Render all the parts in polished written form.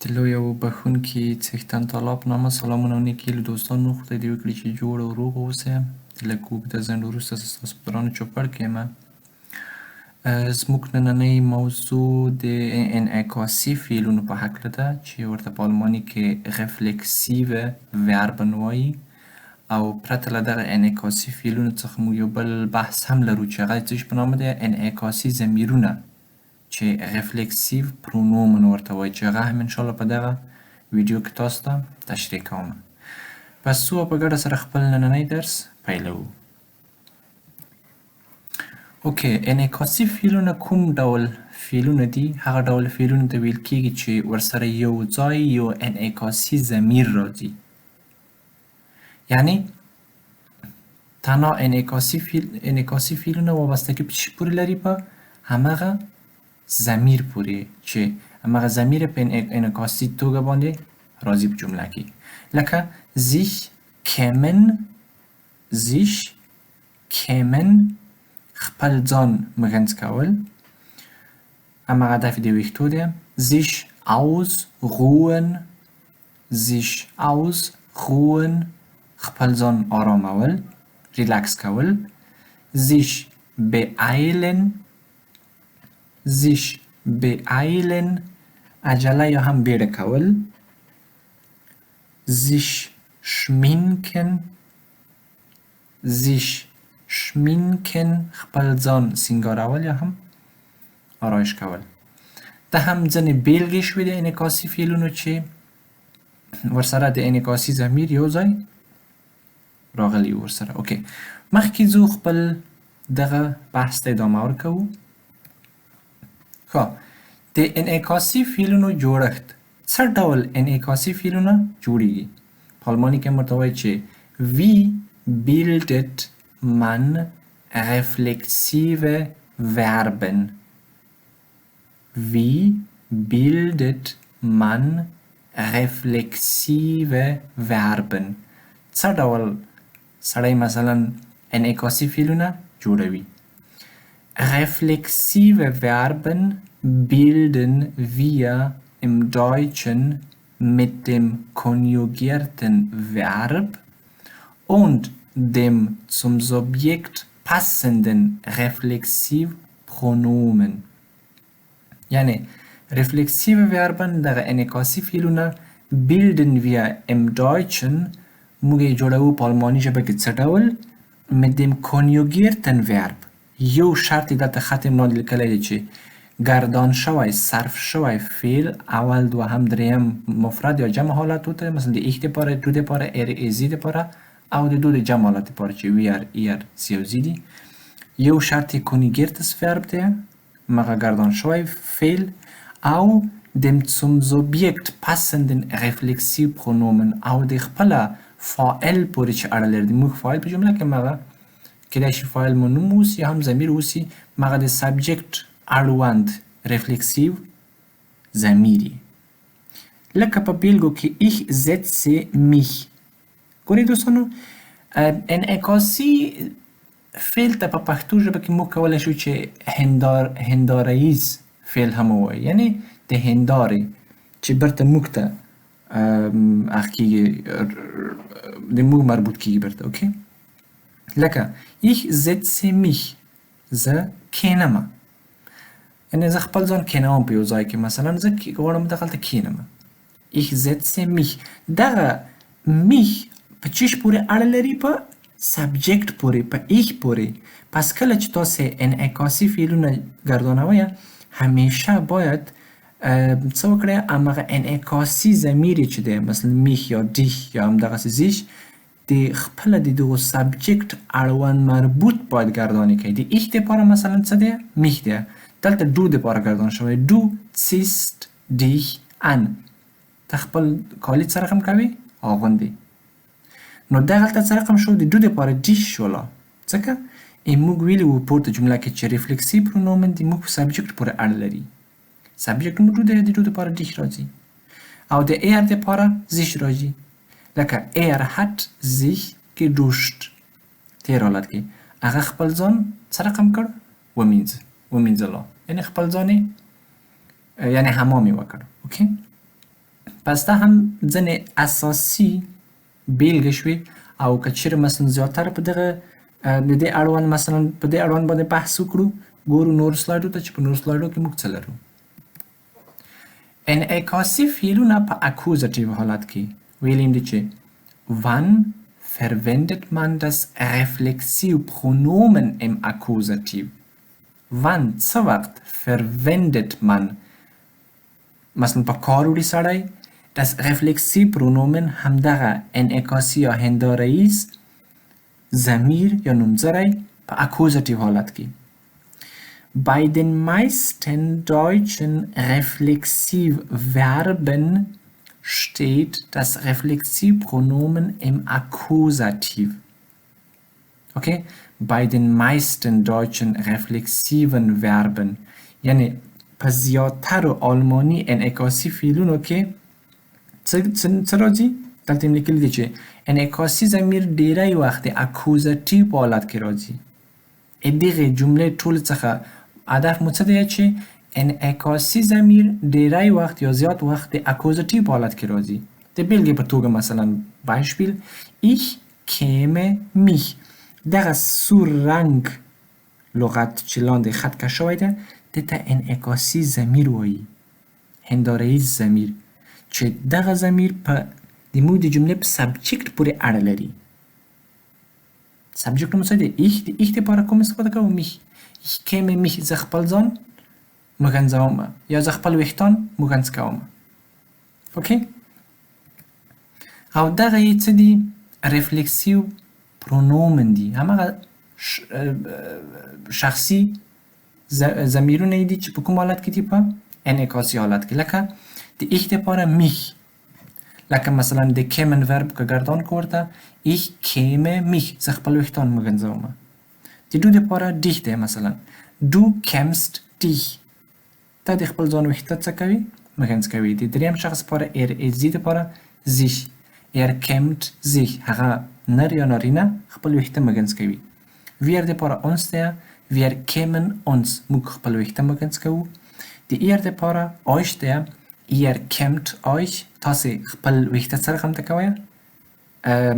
لوی او بخونکي څښتن طلاب نامه سلامونه او نیکي له دوستانو خدای دې وکړي چې جوړ او روغ اوسئ. لږ اوږده ځنډ وروسته زه ستاسو په درانه چوپړ کې یم. زموږ نننۍ موضوع د انعکاسي فعلونو په هکله ده چې ورته په الماني کې reflexive verben وایي. او پرته له دغه انعکاسي فعلونو څخه موږ یو بل بحث هم لرو چې هغه څه په نامه دی انعکاسي ضمیرونه چې reflexive pronomen ورته وایي چې هغه هم انشاءالله په دغه ویډیو کې تاسو ته تشریح کوم. پس څو په ګډه سره خپل نننی درس پیلوو. اوکې، انعکاسي فعلونه کوم ډول فعلونه دي؟ هغه ډول فعلونو ته ویل کېږي چې ورسره یو ځای یو انعکاسي ضمیر راځي. یعنی تنها انعکاسي فعلونه وابستگی په چی پورې لري؟ په همغه ضمیر پورې چې همغه ضمیر په انعکاسي توګه باندې راځي په جمله کې. لکه sich kämen خپل ځان مغنځ کول، همغه هدف د ویښتو دی. sich ausruhen خپل ځان آرامول، ریلکس کول. sich beeilen عجله یا هم بیړه کول. sich schminken خپل ځان سینګارول یا هم آرایش کول. دا هم ځینې بیلګې شوې د انعکاسي فعلونو چې ورسره د انعکاسي ضمیر یو ځای راغلی ورسره. اوکې، مخکې ځو خپل دغه بحث ته ادامه ورکوو. ښه، د انعکاسي فعلونو جوړښت. څه ډول انعکاسي فعلونه جوړیږي؟ په الماني کې ورته وایي چې wie bildet man reflexive Verben? Wie bildet man reflexive Verben? څه ډول سړی مثلا انعکاسي فعلونه جوړوي؟ Reflexive Verben bilden wir im Deutschen mit dem konjugierten Verb und dem zum Subjekt passenden Reflexivpronomen. یعنی reflexive Verben دغه انعکاسي فعلونه bilden wir im Deutschen موږ یې جوړوو په الماني ژبه کې څه ډول؟ mit dem konjugierten Verb. یو شرط یې دلته خط املا لیکلی دی چې گردان شوی، صرف شوی فعل اول، دوهم، دریم مفرد یا جمع حالت ته، مثلا د ایک دپاره، دو دپاره، ازی دپاره او د دو د جمع حالت دپاره چې ویر، ایر، سی او زی دي. یو شرط یې konjugiertes Verb دی، مغه گردان شوی فعل او dem zum Subjekt passenden Reflexivpronomen او د خپله فاعل پورې چې اړه لري. موږ فاعل په جمله کې مغه کېدای شي فاعل مو نوم اوسي یا هم ضمیر اوسي، مغه د سبجکټ اړوند reflexiv ضمیري. لکه په بیلګو کې ich setze mich. ګورئ دوستانو، انعکاسي فعل ته په پښتو ژبه کې موږ کولی شو چې هنداریز فعل هم ووایو، یعنی د هندارې چې برته موږ ته هغه کېږي، د موږ مربوط کېږي برته. اوکې، لکه ich setze mich زه کینمه، یعنی زه خپل ځان کینوم په یو ځای کې، مثلا زه غواړم دغلته کینم. ich setze mich. دغه mich په چیش پورې اړه لري؟ په سبجکټ پورې، په ich پورې. پس کله چې تاسې انعکاسي فعلونه ګردانوئ همیشه باید څه وکړئ؟ همغه انعکاسي ضمیر چې دی مثلا mich یا dich یا همدغسې sich د خپله د دغو سبجکټ اړوند مربوط باید ګردانې کوئ. د ich دپاره مثلا څه دی؟ mich دی. دلته دو دپاره ګردان شوی. du ziehst dich an. ته خپل کالي څه رقم کوې؟ اغوندې. نو دغلته څه رقم شو؟ د دو دپاره dich شوله. ځکه موږ ویلي وو پورته جمله کې چې reflexive pronomen د موږ په سبجکټ پورې اړه لري. سبجکټ مو دو دی، د دو دپاره dich راځي او د er دپاره sich راځي. لکه er hat sich geduscht. تیر حالت کې هغه خپل ځان څه رقم کړ؟ ومینځله، یعنی خپل ځان یعنی حمام یې وکړ. اوکې، پس دا هم ځینې اساسي بیلګې شوې او که چیرې مثلا زیاتره په دغه د دې اړوند مثلا په دې اړوند باندې بحث وکړو ګورو نور سلایډو ته چې په نور سلایډو کې موږ څه لرو. انعکاسي فعلونه په اکوزاتیو حالت کې ویلیم دي چې wann verwendet man das Reflexivpronomen im Akkusativ? Wann څه وخت verwendet man مثلا په کار وړي سړی das Reflexivpronomen همدغه انعکاسي یا هنداره‌ایز ضمیر یا نومځری په اکوزاتیو حالت کې. Bei den meisten deutschen Reflexivverben steht das Reflexivpronomen im Akkusativ. Okay? Bei den meisten deutschen reflexiven Verben. یعنی په زیاترو آلماني انعکاسي فعلونو کې څه راځي؟ دلته یې لیکلي دي چې انعکاسي ضمیر ډیری وخت د اکوزاتیو په حالت کې راځي. دغې جملې ټولو څخه هدف مو څه دی چې انعکاسي ضمیر ډیری وخت یا زیات وخت د اکوزاتیو په حالت کې راځي. د بیلګې په توګه مثلا Beispiel ich käme mich. دغه سور رنګ لغت چې لاندې خط کش شوی ده دې ته انعکاسي ضمیر وایي، هنداره‌ایز ضمیر، چې دغه ضمیر په د موږ د جملې په سبجکت پورې اړه لري. سبجکت مو څه دی؟ د ich دپاره کوم استفاده کوو؟ mich. ich käme mich زه خپل ځان مګنځوم یا زه خپل ویښتان مګنځ کوم. اوکې؟ او دغه یې څه دي؟ ریفلکسیو پرونومن دي. همغه شخصي ضمیرونه دي چې په کوم حالت کې دي؟ په انعکاسي حالت کې. لکه د ich دپاره mich. لکه مثلا د kämen verb که گردان کو ورته ich käme mich زه خپل ویښتان مګنځوم. د du دپاره dich دی مثلا du kämst dich ته د خپل ځان ویښته څه کوي؟ مګنځ کوي. د دریم شخص دپاره sie دپاره sich kämmt sich هغه نر یا نارینه خپل ویښته مګنځ کوي. wir دپاره uns دی wir kämen uns موږ خپل ویښته مګنځ کوو. د ihr دپاره euch دی ihr kämmt euch تاسې خپل ویښته څه رقم ته کوئ؟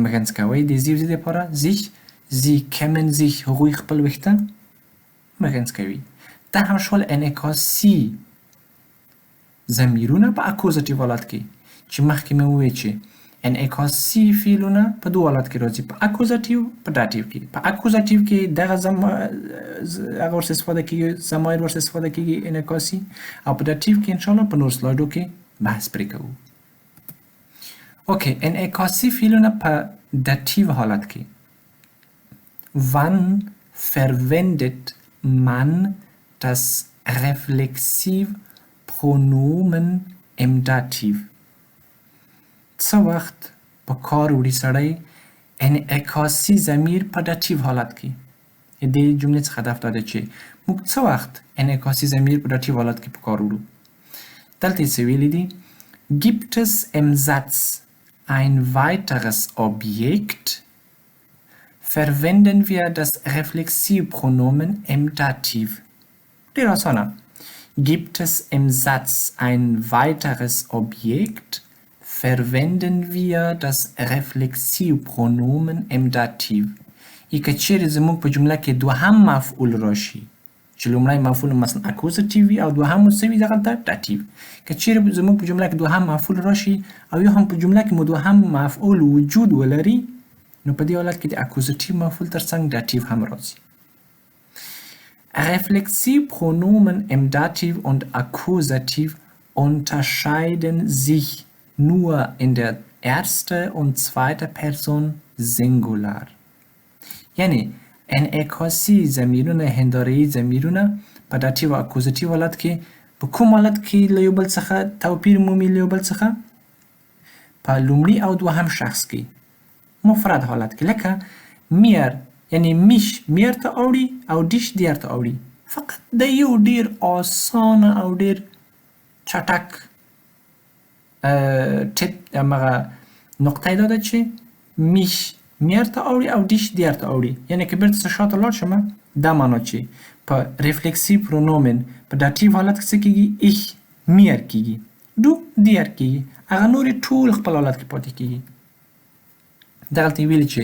مګنځ کوئ. د sie دپاره sich sie kämmen sich هغوی خپل ویښته مګنځ کوي. دا هم شول انعکاسي ضمیرونه په اکوزاتیو حالت کې چې مخکې مې وویل چې انعکاسي فعلونه په دوه حالت کې راځي، په اکوزاتیو په داتیو کې. په اکوزاتیو کې دغه هغه ورڅخه استفاده کیږي، ضمایر ورڅخه استفاده کیږي انعکاسي، او په داتیو کې انشاءالله په نور سلایډو کې بحث پرې کوو. اوکې، انعکاسي فعلونه په داتیو حالت کې wann verwendet man das Reflexivpronomen im Dativ. څه وخت په کار وړي سړی انعکاسي ضمیر په داتیو حالت کې؟ د دې جملې څخه هدف دا دی چې موږ څه وخت انعکاسي ضمیر په داتیو حالت کې په کار وړو. دلته یې څه ویلي دي؟ gibt es im Satz ein weiteres Objekt, verwenden wir das Reflexivpronomen im Dativ. ډېر اسانه. gibt es im Satz ein weiteres Objekt, verwenden wir das Reflexivpronomen im Dativ. که چیرې زموږ په جمله کې دوهم مفعول راشي چې لومړی مفعول مثلا اکوزاتیو وي او دوهم مو څه وي دغلته داتیو. که چیرې زموږ په جمله کې دوهم مفعول راشي او یا هم په جمله کې مو دوهم مفعول وجود ولري نو په دې حالت کې د اکوزاتیو مفعول ترڅنګ داتیو هم راځي. Reflexivpronomen im Dativ und Akkusativ unterscheiden sich nur in der ersten und zweiten Person Singular. یعنی انعکاسي ضمیرونه هنداره‌ای ضمیرونه په داتیو او اکوزاتیو حالت کې په کوم حالت کې له یو بل څخه توپیر مومي؟ له یو بل څخه په لومړي او دوهم شخص کې مفرد حالت کې. لکه میر یعنی میش میر ته اوړي او دیش دیر ته اوړي. فقط د یو ډیر آسانه او ډیر چټک ټپ هغه نقطه دا ده چې میش میر ته اوړي او دیش دیر ته اوړي. یعنی که بیرته شاته لاړ شم دا معنا چې په ریفلکسیو پرونومن په داتیو حالت کې څه کیږي؟ ich میر کیږي. دو دیر کیږي. هغه نورې ټول خپل حالت کې پاتې کیږي. دغلته ویلي چې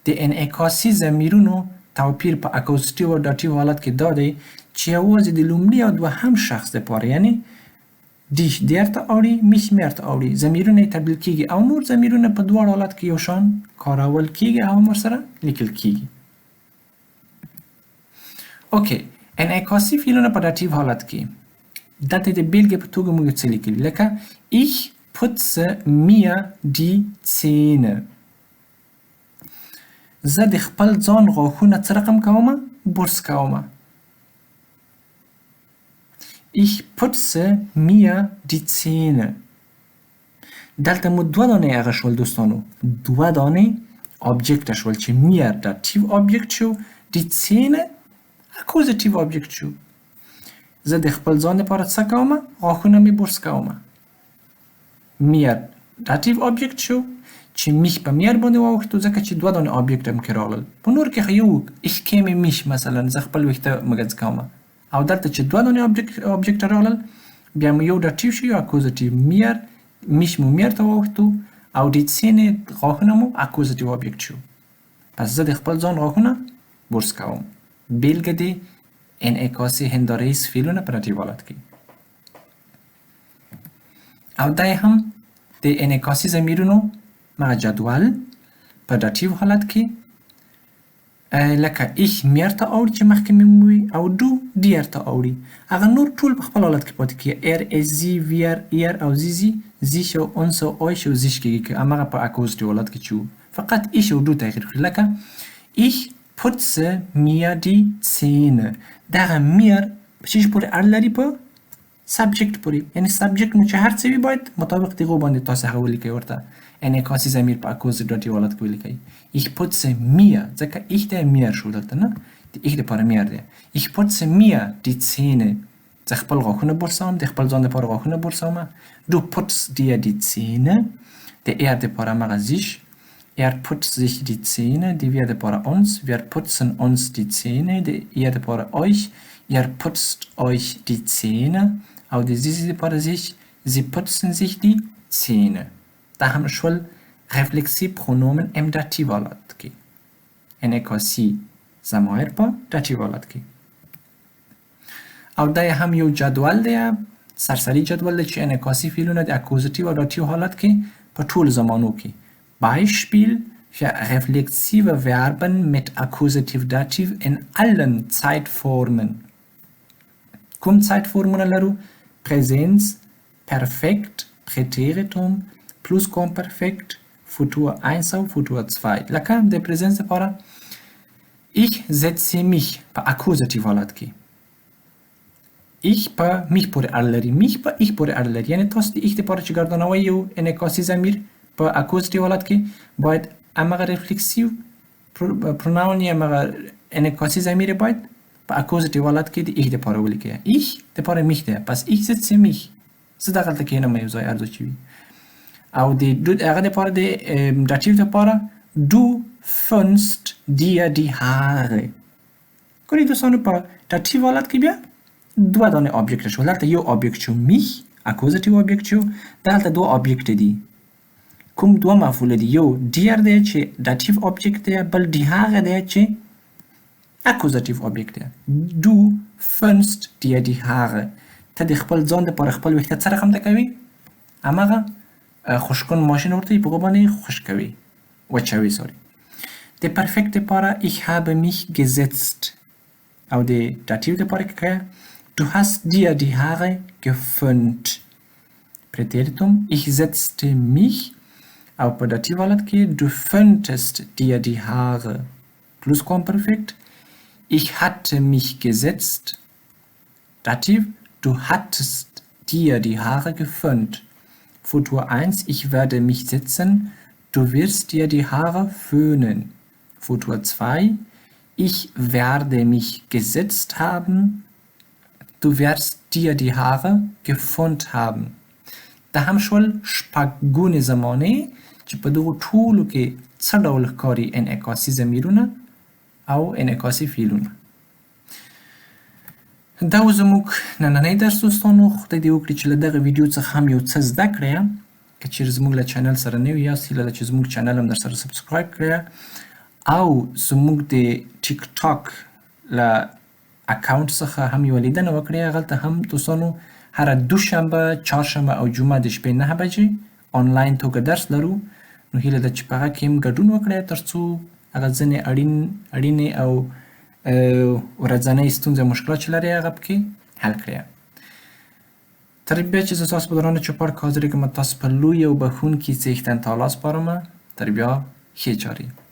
د انعکاسي ضمیرونو توپیر په اکوزیتیو او داتیو حالت کې دا دی چې یوازې د لومړي او دوهم شخص دپاره یعنې دیش دیر ته اوړي میش میر ته اوړي ضمیرونه یې تبدیل کیږي او نور ضمیرونه په دواړو حالت کې یو شان کارول کیږي او هم ورسره لیکل کیږي. اوکې انعکاسي فعلونه په داتیو حالت کې دلته د بیلګې په توګه موږ څه لیکلي لکه ich putze mir die Zähne. زه د خپل ځان غاښونه څه رقم کومه؟ برس کومه. Ich putze mir die Zähne. دلته مو دوه دانې هغه شول دوستانو. دوه دانې آبجکت شول چې mir داتیو آبجکت شو die Zähne اکوزیتیو آبجکت شو. زه د خپل ځان لپاره څه کومه؟ غاښونه مې برس کومه. mir داتیو آبجکت شو چې mich په mir باندې واوښتو ځکه چې دوه دانې آبجکت هم کې راغلل. په نور کې خو یو ich käme mich مثلا زه خپل ویښته مګز کومه. او دلته چې دوه دانې آبجکت راغلل بیا مو یو داتیو شو یا اکوزیتیو mir mich مو mir ته واوښتو او د Zähne غاښونه مو اکوزیتیو آبجکت شو. پس زه د خپل ځان غاښونه برس کوم. بیلګه د انعکاسي هنداره‌ایز فعلونه په داتیو حالت کې. او دا هم د انعکاسي ضمیرونو مع جدول په داتیو حالت کې لکه ich mir ته اوړي چې مخکې مې ووی او du dir ته اوړي. هغه نور ټول په خپل حالت کې پاتې کیږي. er es sie wir ihr او sie sich او uns او euch او sich کیږي که هماغه په اکوزیتیو حالت کې چې فقط ich او du تغییر کړي لکه ich putze mir die Zähne. دغه mir په چیش پورې اړه لري؟ په سبجکت پورې. یعنې سبجکت مو چې هر څه وي باید مطابق د هغو باندې تاسو هغه ولیکئ ورته. انعکاسي ضمیر په اکوزیتیو داتیو حالت کې ولیکئ. ich putze mir ځکه ich دی mir شو دلته نه د ich دپاره mir دی. ich putze mir die Zähne. زه خپل غاښونه برسوم د خپل ځان دپاره غاښونه برسوم. du putzt dir die Zähne د er دپاره همغه sich. Er putzt sich die Zähne, die wir depara uns. Wir putzen uns die Zähne, die ihr depara euch. Ihr putzt euch die Zähne. Auch die sie depara sich. Sie putzen sich die Zähne. Da haben wir schon Reflexivpronomen im Dativ حالت کې. انعکاسي ضمایر په داتیو حالت کې. او دا هم یو جدول دی سرسری جدول دی چې انعکاسي فعلونه د اکوزیتیو او داتیو حالت کې په ټولو زمانو کې Beispiel für reflexive Verben mit Akkusativ Dativ in allen Zeitformen. کوم Zeitformen لرو؟ Präsenz, Perfekt, Präteritum, Plusquamperfekt, Futur 1 او Futur 2. لکه د Präsenz لپاره ich setze mich په اکوزیتیو حالت کې. ich په mich پورې اړه لري. mich په ich پورې اړه لري. یعنې تاسو د ich دپاره چې ګردانوئ یو انعکاسي ضمیر په اکوزیتیو حالت کې باید همغه ریفلکسیو پروناون یا همغه انعکاسي ضمیر باید په اکوزیتیو حالت کې د ich دپاره ولیکئ. ich دپاره mich دی. پس ich setze mich. زه دغلته کښېنم یو ځای هر ځای چې وي. او د هغه دپاره د داتیو دپاره du föhnst dir die Haare. ګورئ دوستانو په داتیو حالت کې بیا دوه دانې آبجکت شو. دلته یو آبجکت شو mich اکوزیتیو آبجکت شو. دلته دوه آبجکت دي. کوم دوه مفعول دي؟ یو dir دی چې داتیو آبجکت دی بل die Haare دی چې اکوزیتیو آبجکت دی. du föhnst dir die Haare. ته د خپل ځان دپاره خپل ویښته څه رقم ته کوي؟ همغه خوشکن ماشین ورته په هغو باندې خوش کوي وچوي سوري. د پرفکت دپاره ich habe mich gesetzt. او د داتیو دپاره که کوي du hast dir die Haare geföhnt. Präteritum ich setzte mich. او په داتیو حالت کې du föhntest dir die Haare. Plusquamperfekt ich hatte mich gesetzt. Dativ du hattest dir die Haare geföhnt. Futur 1 ich werde mich setzen. Du wirst dir die Haare föhnen. Futur 2 ich werde mich gesetzt haben. Du wirst dir die Haare geföhnt haben. دا هم شول شپږ ګونې زمانې چې په دغو ټولو کې څه ډول ښکاري انعکاسي ضمیرونه او انعکاسي فعلونه. دا و زموږ نننی درس دوستانو. خدای دې وکړي چې له دغه ویډیو څخه هم یو څه زده کړئ. که چیرې زموږ له چینل سره نوي یاست هیله ده چې زموږ چینل هم در سره سبسکرایب کړئ او زموږ د ټیک ټاک له اکاونټ څخه هم یوه لیدنه وکړئ. هغلته هم دوستانو هره دوشنبه، چهارشنبه او جمعه د شپې 9 بجې آنلاین توګه درس لرو. نو هیله ده چې په هغه کې هم ګډون وکړئ تر څو هغه ځینې اړینې او ورځنۍ ستونزې مشکلات چې لرئ هغه پکې حل کړئ. تر بیا چې زه تاسو په دوران چوپړ کې حاضرېږم، تاسو په لوی او بښونکي څښتن تعالی سپارم. تر بیا ښې چارې.